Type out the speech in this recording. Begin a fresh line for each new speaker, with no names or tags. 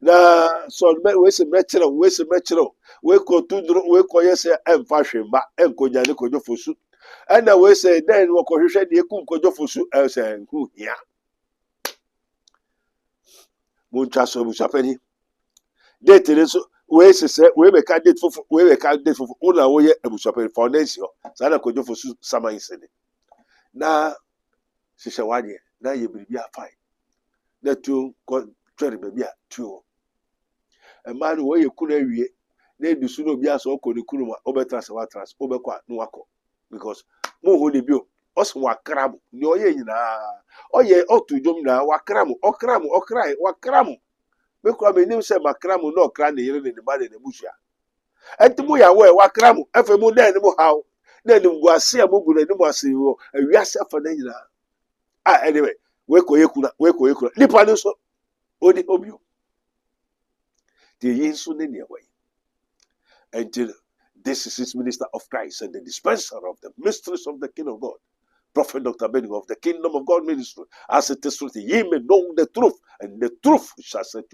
na so we se metro we ko tudro we ko yese emfa hwemba enkonya ne kojo fosu na we se den wo ko hwehwe de ekum kojo fosu se nku hia mo twa so busapani date ne so we se we be ka date fofo una wo ye abusapani foundation sa na kojo fosu saman sene na hyehyɛ wade na ye biribi afai na tu ko twere baabi a tu ɛmaa no wɔyɛ kunu awie na edusu no obi asɔ ɔkɔ ne kunu ma ɔbɛtra sɛ watra sɛ ɔbɛkɔ a na wakɔ because mo ho ne bio ɔsɛ wakra mo ne ɔyɛ nyinaa ɔyɛ ɔto dwom nyinaa wakra mo wakra mo mekura me nim sɛ makra mo na ɔkra ne yere ne ne ba ne ne busua ɛnti mo yɛ awɔ wakra mo afei mo dan ne mo haw na ne gu ase a mo gu ne mo ase wɔ awiase afa na nyinaa anyway we kɔ yɛ kuna nipa no so odi obio the Yesu ne ne way. Until this is his minister of Christ and the dispenser of the mysteries of the kingdom of God. Prophet Dr Abednego of the Kingdom of God Ministry. As it is written, ye may know the truth, and the truth shall set you